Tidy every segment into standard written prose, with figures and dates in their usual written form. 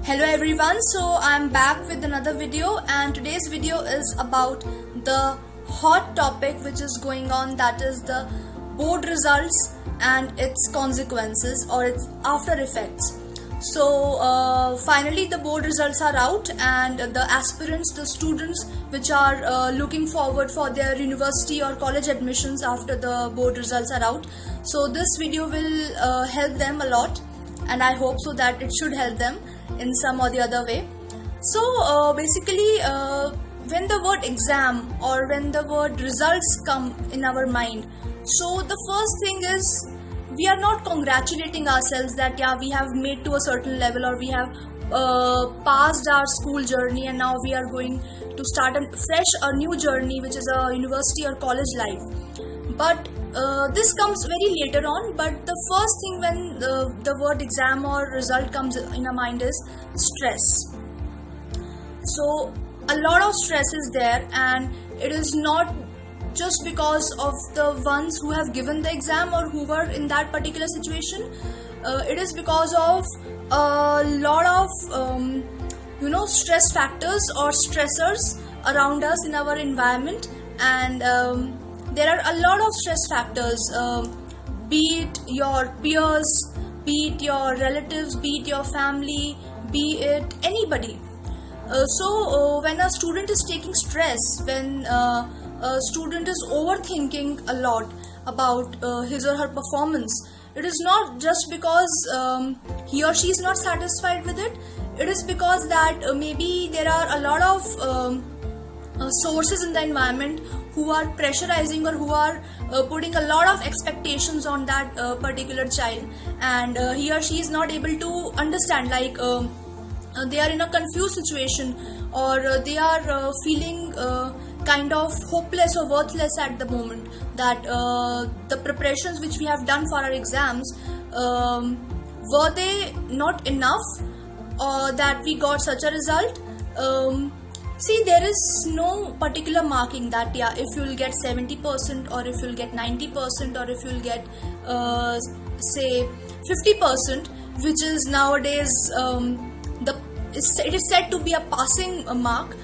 Hello everyone, so I'm back with another video, and today's video is about the hot topic which is going on, that is the board results and its consequences or its after effects. So finally the board results are out, and the aspirants, the students which are looking forward for their university or college admissions after the board results are out. So this video will help them a lot, and I hope so that it should help them in some or the other way. So basically when the word exam or when the word results come in our mind, so the first thing is we are not congratulating ourselves that yeah, we have made to a certain level, or we have passed our school journey and now we are going to start a new journey, which is a university or college life. But this comes very later on. But the first thing when the word exam or result comes in our mind is stress. So a lot of stress is there, and it is not just because of the ones who have given the exam or who were in that particular situation. It is because of a lot of stress factors or stressors around us in our environment, and there are a lot of stress factors, be it your peers, be it your relatives, be it your family, be it anybody. So when a student is taking stress, when a student is overthinking a lot about his or her performance, it is not just because he or she is not satisfied with it. It is because that maybe there are a lot of sources in the environment who are pressurizing or who are putting a lot of expectations on that particular child, and he or she is not able to understand, like they are in a confused situation, or they are feeling kind of hopeless or worthless at the moment, that the preparations which we have done for our exams, were they not enough, or that we got such a result. See, there is no particular marking that yeah, if you'll get 70% or if you'll get 90% or if you'll get say 50%, which is nowadays it is said to be a passing mark.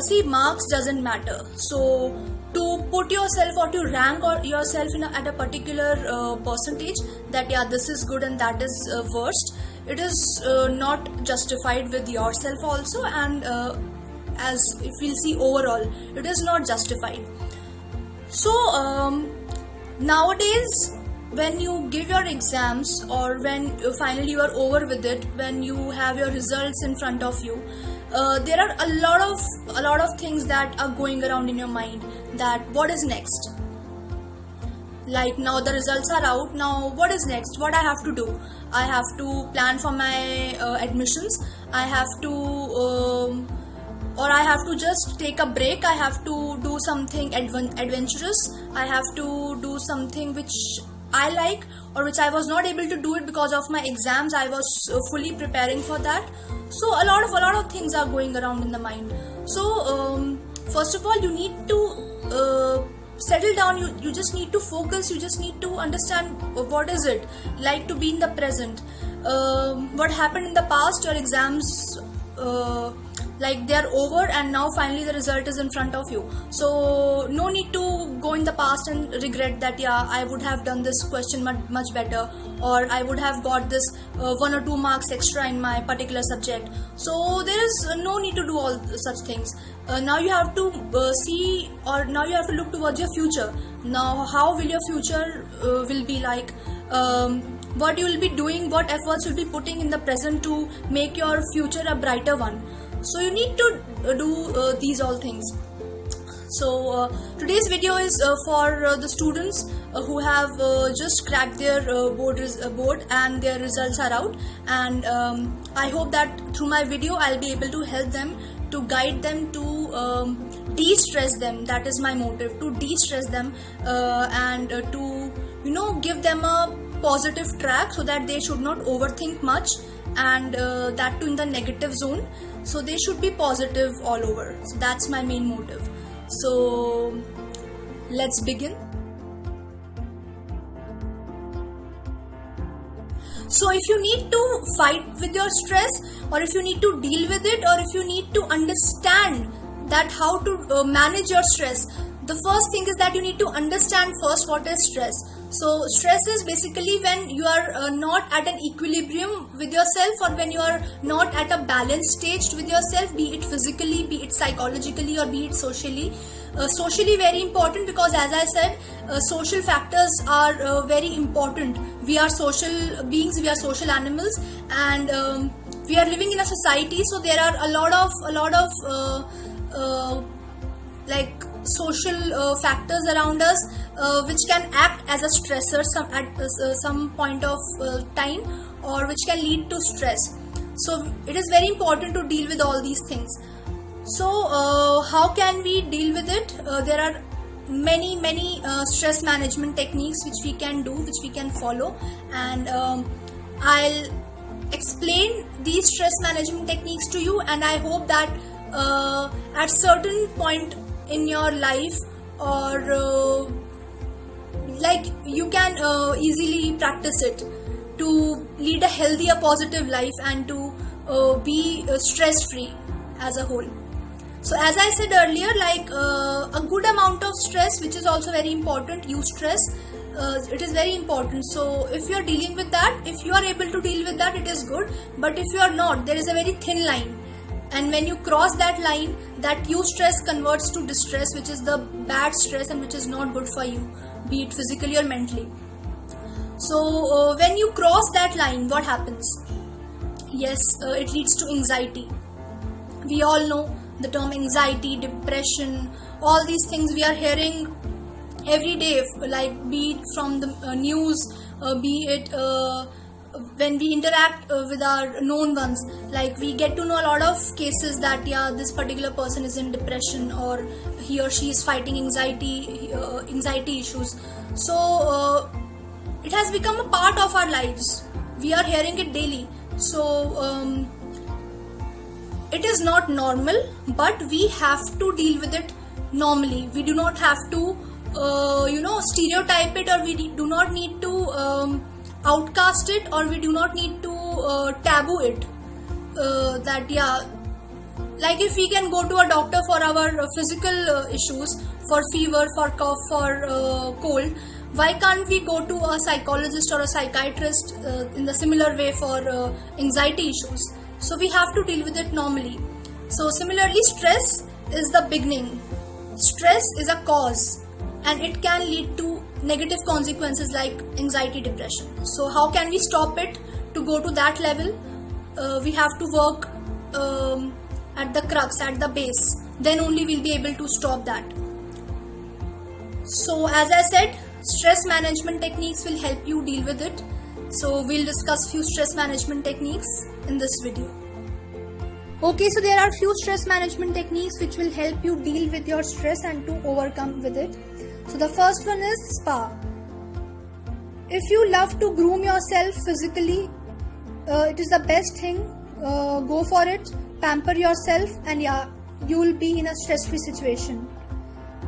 See, marks doesn't matter. So to put yourself or to rank or yourself at a particular percentage, that yeah, this is good and that is worst, it is not justified with yourself also, and as if we'll see overall, it is not justified. So nowadays when you give your exams, or when finally you are over with it, when you have your results in front of you, there are a lot of things that are going around in your mind, that what is next. Like, now the results are out, now what is next, what I have to do. I have to plan for my admissions, I have to or I have to just take a break, I have to do something adventurous, I have to do something which I like, or which I was not able to do it because of my exams. I was fully preparing for that. So a lot of things are going around in the mind. So first of all, you need to settle down. You just need to focus. You just need to understand what is it like to be in the present. What happened in the past, your exams like they are over, and now finally the result is in front of you. So no need to go in the past and regret that yeah, I would have done this question much better, or I would have got this 1 or 2 marks extra in my particular subject. So there is no need to do all such things. Now you have to see, or now you have to look towards your future. Now how will your future will be like, what you will be doing, what efforts you'll be putting in the present to make your future a brighter one. So you need to do these all things. So today's video is for the students who have just cracked their board and their results are out, and I hope that through my video I'll be able to help them, to guide them, to de-stress them. That is my motive, to de-stress them and to give them a positive track, so that they should not overthink much, and that too in the negative zone. So they should be positive all over. So that's my main motive. So let's begin. So if you need to fight with your stress, or if you need to deal with it, or if you need to understand that how to manage your stress, the first thing is that you need to understand first what is stress. So stress is basically when you are not at an equilibrium with yourself, or when you are not at a balanced stage with yourself, be it physically, be it psychologically, or be it socially. Socially very important, because as I said, social factors are very important. We are social beings, we are social animals, and we are living in a society, so there are a lot of like social factors around us which can act as a stressor at some point of time, or which can lead to stress. So it is very important to deal with all these things. So how can we deal with it? There are many stress management techniques which we can do, which we can follow, and I'll explain these stress management techniques to you, and I hope that at certain point in your life, or like you can easily practice it to lead a healthier, positive life, and to be stress free as a whole. So as I said earlier, like a good amount of stress, which is also very important, eustress, it is very important. So if you are dealing with that, if you are able to deal with that, it is good. But if you are not, there is a very thin line, and when you cross that line, that eustress converts to distress, which is the bad stress and which is not good for you, be it physically or mentally. So when you cross that line, what happens? Yes, it leads to anxiety. We all know the term anxiety, depression, all these things we are hearing every day, like be it from the news, be it when we interact with our known ones. Like we get to know a lot of cases that this particular person is in depression, or he or she is fighting anxiety issues. So it has become a part of our lives. We are hearing it daily. So it is not normal, but we have to deal with it normally. We do not have to stereotype it, or we do not need to outcast it, or we do not need to taboo it. Like if we can go to a doctor for our physical issues, for fever, for cough, for cold, why can't we go to a psychologist or a psychiatrist in the similar way for anxiety issues? So we have to deal with it normally. So similarly, stress is the beginning. Stress is a cause, and it can lead to negative consequences like anxiety, depression. So how can we stop it to go to that level? We have to work at the crux, at the base. Then only we'll be able to stop that. So as I said, stress management techniques will help you deal with it. So we'll discuss few stress management techniques in this video. Okay, so there are few stress management techniques which will help you deal with your stress and to overcome with it. So the first one is spa. If you love to groom yourself physically, it is the best thing. Go for it, pamper yourself, and you will be in a stress-free situation.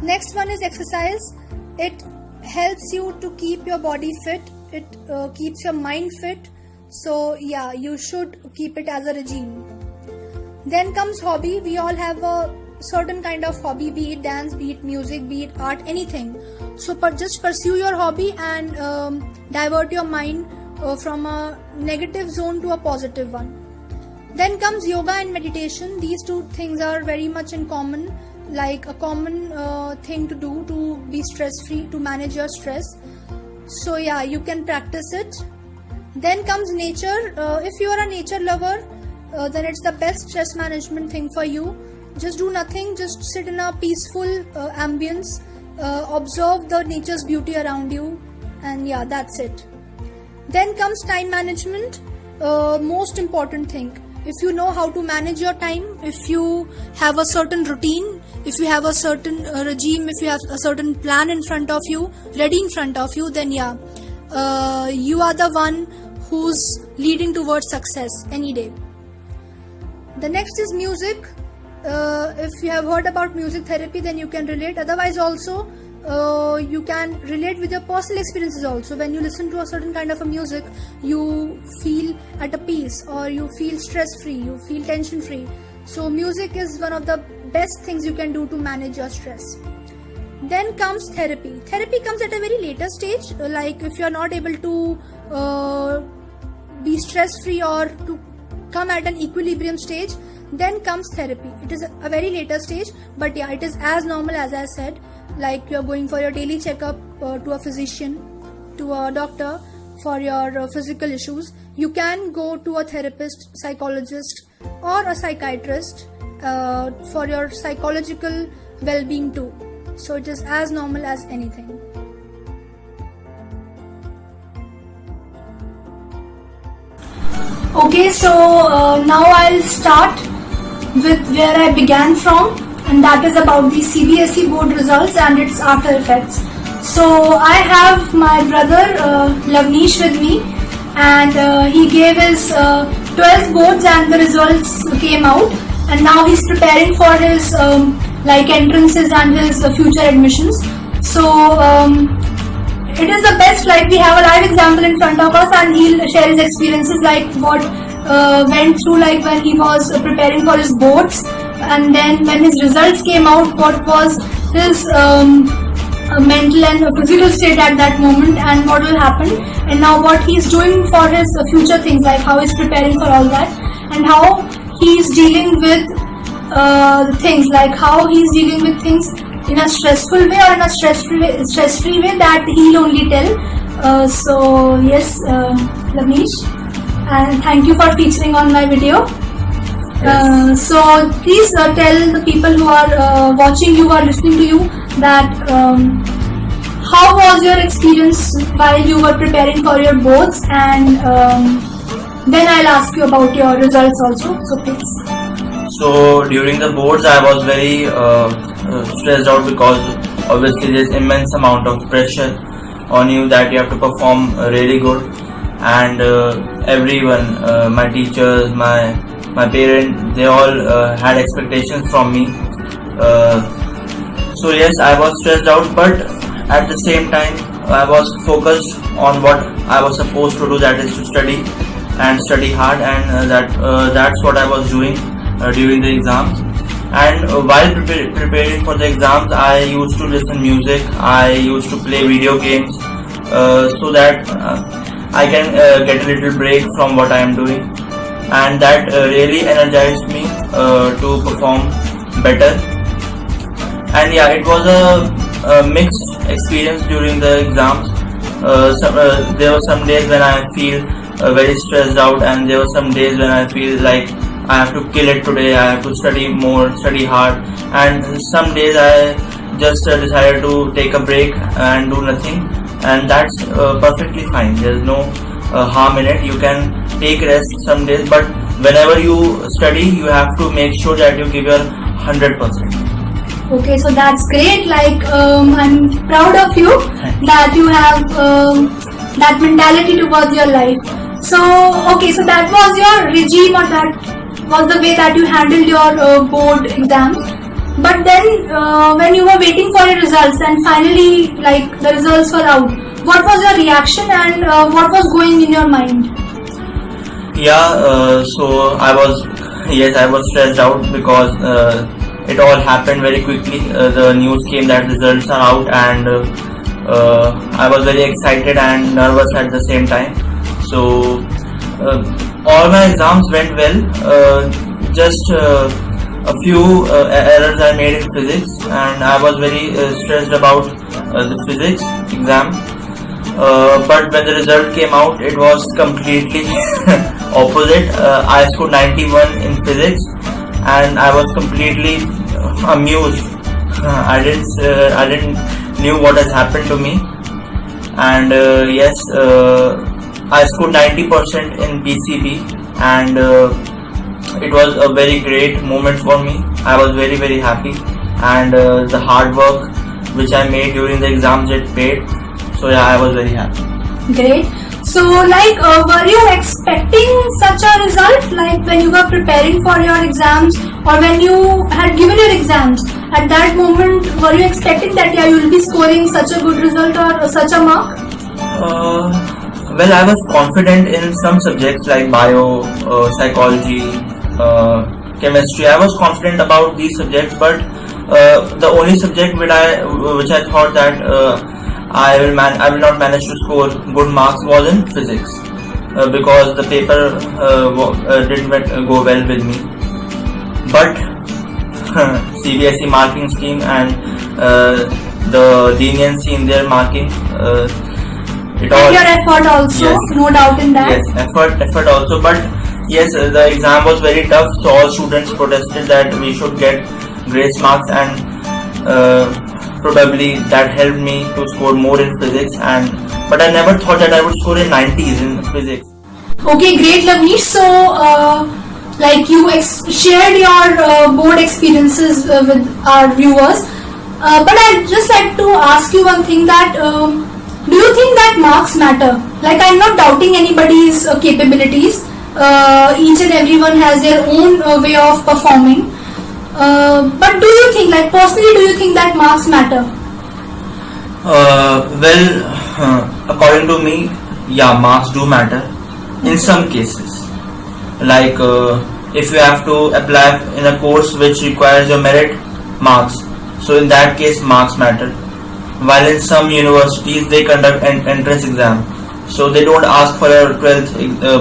Next one is exercise. It helps you to keep your body fit. It keeps your mind fit. So you should keep it as a regime. Then comes hobby. We all have a certain kind of hobby, be it dance, be it music, be it art, anything. So just pursue your hobby and divert your mind from a negative zone to a positive one. Then comes yoga and meditation. These two things are very much in common, like a common thing to do to be stress free, to manage your stress. So you can practice it. Then comes nature. If you are a nature lover, then it's the best stress management thing for you. Just do nothing, just sit in a peaceful ambience, observe the nature's beauty around you, and that's it. Then comes time management, most important thing. If you know how to manage your time, if you have a certain routine, if you have a certain regime, if you have a certain plan in front of you, ready in front of you, then you are the one who's leading towards success any day. The next is music. If you have heard about music therapy, then you can relate. Otherwise also, you can relate with your personal experiences also. When you listen to a certain kind of a music, you feel at a peace, or you feel stress free, you feel tension free. So music is one of the best things you can do to manage your stress. Then comes therapy. Therapy comes at a very later stage, like if you are not able to be stress free or to come at an equilibrium stage, then comes therapy. It is a very later stage, but yeah, it is as normal as I said. Like you are going for your daily checkup to a physician, to a doctor for your physical issues. You can go to a therapist, psychologist, or a psychiatrist for your psychological well-being too. So it is as normal as anything. Okay, so now I'll start with where I began from, and that is about the CBSE board results and its after effects. So I have my brother Lavnish with me, and he gave his 12th boards and the results came out, and now he's preparing for his entrances and his future admissions. So it is the best, like we have a live example in front of us, and he'll share his experiences, like what went through, like when he was preparing for his boards, and then when his results came out, what was his mental and physical state at that moment, and what will happen, and now what he's doing for his future things, like how he's preparing for all that, and how he's dealing with things, like how he's dealing with things in a stressful way or in a stress-free way that he'll only tell. So yes, Lavnish, and thank you for featuring on my video. So please tell the people who are watching you or listening to you that how was your experience while you were preparing for your boards, and then I'll ask you about your results also. So please. So during the boards I was very stressed out, because obviously there's immense amount of pressure on you that you have to perform really good, and everyone, my teachers, my parents, they all had expectations from me. So yes, I was stressed out, but at the same time I was focused on what I was supposed to do, that is to study and study hard, and that's what I was doing during the exams. And while preparing for the exams, I used to listen music, I used to play video games, so that I can get a little break from what I am doing, and that really energized me to perform better. And yeah, it was a mixed experience during the exams. There were some days when I feel very stressed out, and there were some days when I feel like I have to kill it today, I have to study more, study hard, and some days I just decided to take a break and do nothing, and that's perfectly fine. There's no harm in it. You can take rest some days, but whenever you study, you have to make sure that you give your 100%. Okay, so that's great. Like I'm proud of you that you have that mentality towards your life. So okay, so that was your regime, or that was the way that you handled your board exams. But then when you were waiting for your results and finally like the results were out, what was your reaction, and what was going in your mind? Yeah, so I was stressed out, because it all happened very quickly. The news came that results are out, and I was very excited and nervous at the same time. So all my exams went well, just a few errors I made in physics, and I was very stressed about the physics exam. But when the result came out, it was completely opposite. I scored 91 in physics, and I was completely amused. I didn't knew what has happened to me, and yes, I scored 90% in PCB, and it was a very great moment for me. I was very, very happy, and the hard work which I made during the exams, it paid. So yeah, I was very happy. Great. So like were you expecting such a result, like when you were preparing for your exams, or when you had given your exams at that moment, were you expecting that you will be scoring such a good result or such a mark? Well, I was confident in some subjects like bio, psychology, chemistry. I was confident about these subjects, but the only subject which I thought that I will not manage to score good marks was in physics, because the paper didn't go well with me. But CBSE marking scheme and the leniency in their marking, it all. And your effort also, Yes. no doubt in that. Yes, effort also. But yes, the exam was very tough, so all students protested that we should get grace marks, and probably that helped me to score more in physics. But I never thought that I would score in 90s in physics. Okay, great, Lavneesh. So, like you shared your board experiences with our viewers, but I'd just like to ask you one thing that do you think that marks matter? Like, I'm not doubting anybody's capabilities. Each and everyone has their own way of performing. But do you think, like personally, do you think that marks matter? According to me, yeah, marks do matter in some cases. Like if you have to apply in a course which requires your merit marks, so in that case marks matter. While in some universities they conduct an entrance exam, so they don't ask for a 12th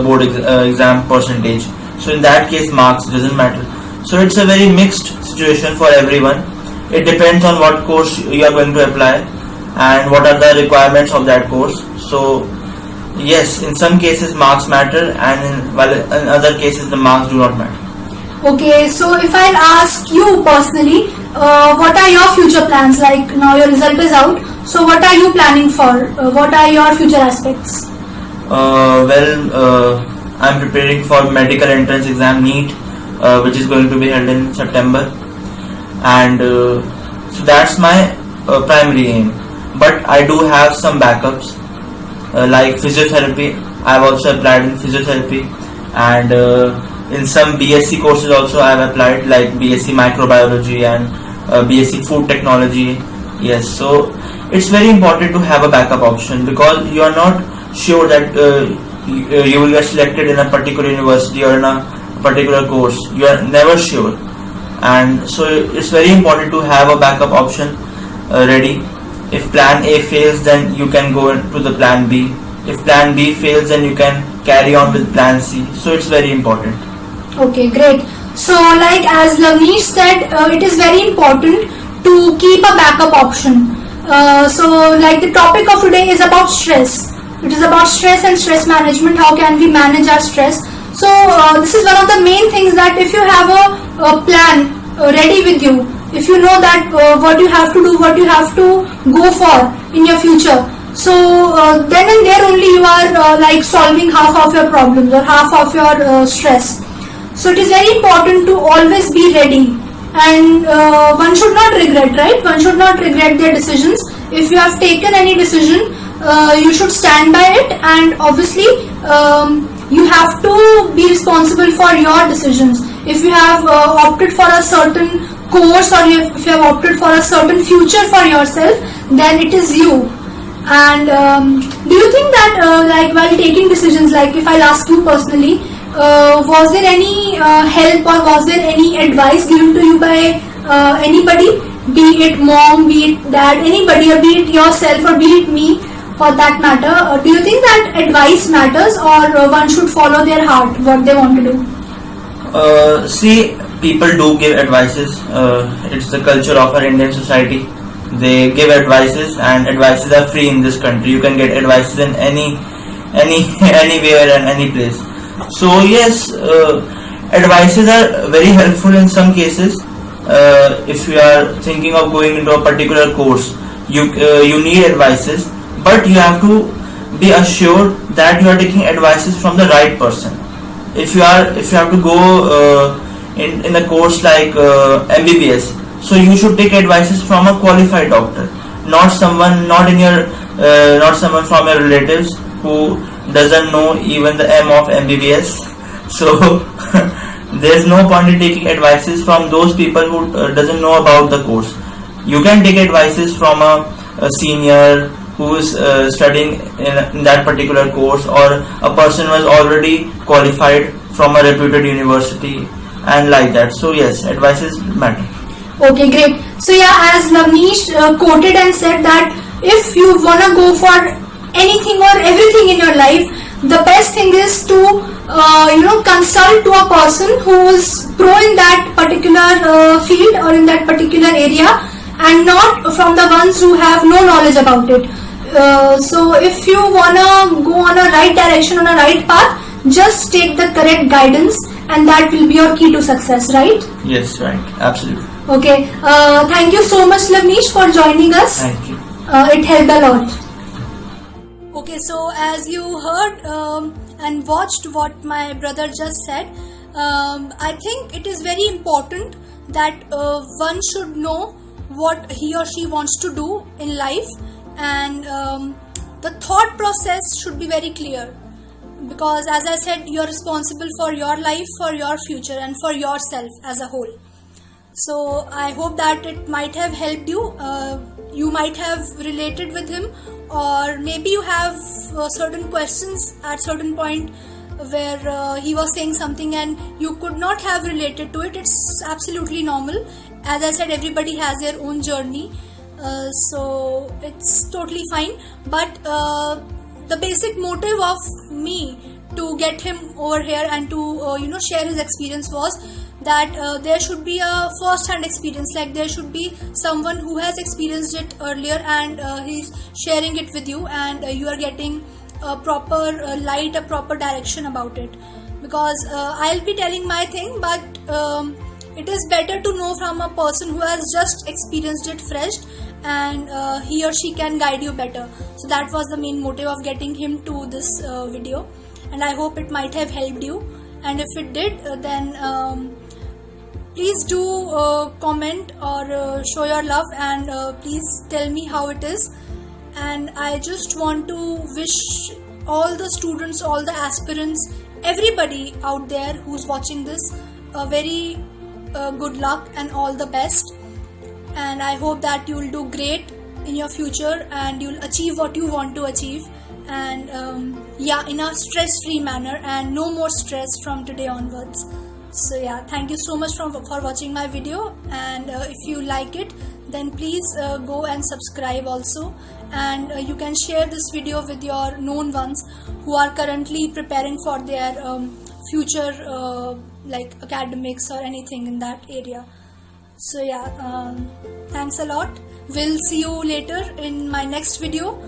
board exam percentage. So in that case marks doesn't matter. So it's a very mixed situation for everyone. It depends on what course you are going to apply and what are the requirements of that course. So yes, in some cases marks matter, and while in other cases the marks do not matter. Okay, so if I'll ask you personally, what are your future plans? Like now your result is out, so what are you planning for? What are your future aspects? I'm preparing for medical entrance exam NEET, which is going to be held in September, and so that's my primary aim. But I do have some backups, like physiotherapy. I've also applied in physiotherapy, and in some BSc courses also I have applied, like BSc microbiology and BSc food technology. Yes, so it's very important to have a backup option, because you are not sure that you will get selected in a particular university or in a particular course. You are never sure, and so it's very important to have a backup option ready. If plan A fails, then you can go to the plan B. If plan B fails, then you can carry on with plan C. So it's very important. Okay, great. So like as Lavneesh said, it is very important to keep a backup option. So like the topic of today is about stress. It is about stress and stress management. How can we manage our stress? So this is one of the main things, that if you have a plan ready with you, if you know that what you have to do, what you have to go for in your future, so then and there only you are like solving half of your problems or half of your stress. So it is very important to always be ready, and one should not regret, right? One should not regret their decisions. If you have taken any decision, you should stand by it, and obviously you have to be responsible for your decisions. If you have opted for a certain course, or if you have opted for a certain future for yourself, then it is you. And do you think that like while taking decisions, like if I'll ask you personally, was there any help or was there any advice given to you by anybody, be it mom, be it dad, anybody, or be it yourself, or be it me for that matter? Do you think that advice matters, or one should follow their heart, what they want to do? See, people do give advices. It's the culture of our Indian society. They give advices, and advices are free in this country. You can get advices in anywhere and any place. So yes, advices are very helpful in some cases. If you are thinking of going into a particular course, you need advices, but you have to be assured that you are taking advices from the right person. If you have to go in a course like MBBS, so you should take advices from a qualified doctor, not someone from your relatives who doesn't know even the M of MBBS. So there's no point in taking advices from those people who doesn't know about the course. You can take advices from a senior who is studying in that particular course, or a person who is already qualified from a reputed university, and like that. So yes, advices matter. Okay, great. So yeah, as Navneesh quoted and said that if you wanna go for anything or everything in your life, the best thing is to consult to a person who is pro in that particular field or in that particular area, and not from the ones who have no knowledge about it. So if you wanna go on a right direction, on a right path, just take the correct guidance, and that will be your key to success, right? Yes, right, absolutely. Okay. Thank you so much, Lavneesh, for joining us. Thank you. It helped a lot. Okay, so as you heard and watched what my brother just said, I think it is very important that one should know what he or she wants to do in life, and the thought process should be very clear, because as I said, you are responsible for your life, for your future, and for yourself as a whole. So I hope that it might have helped you. You might have related with him, or maybe you have certain questions at certain point where he was saying something and you could not have related to it. It's absolutely normal. As I said, everybody has their own journey, so it's totally fine. But the basic motive of me to get him over here and to share his experience was that there should be a first-hand experience, like there should be someone who has experienced it earlier, and he's sharing it with you, and you are getting a proper light, a proper direction about it. Because I'll be telling my thing, but it is better to know from a person who has just experienced it fresh, and he or she can guide you better. So that was the main motive of getting him to this video, and I hope it might have helped you. And if it did, then please do comment or show your love, and please tell me how it is. And I just want to wish all the students, all the aspirants, everybody out there who's watching this a very good luck and all the best. And I hope that you'll do great in your future and you'll achieve what you want to achieve, and in a stress-free manner, and no more stress from today onwards. So yeah, thank you so much for watching my video, and if you like it, then please go and subscribe also, and you can share this video with your known ones who are currently preparing for their future like academics or anything in that area. So yeah, thanks a lot. We'll see you later in my next video.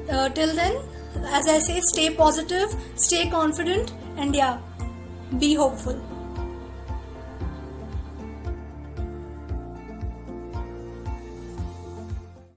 Till then, as I say, stay positive, stay confident, and yeah, be hopeful.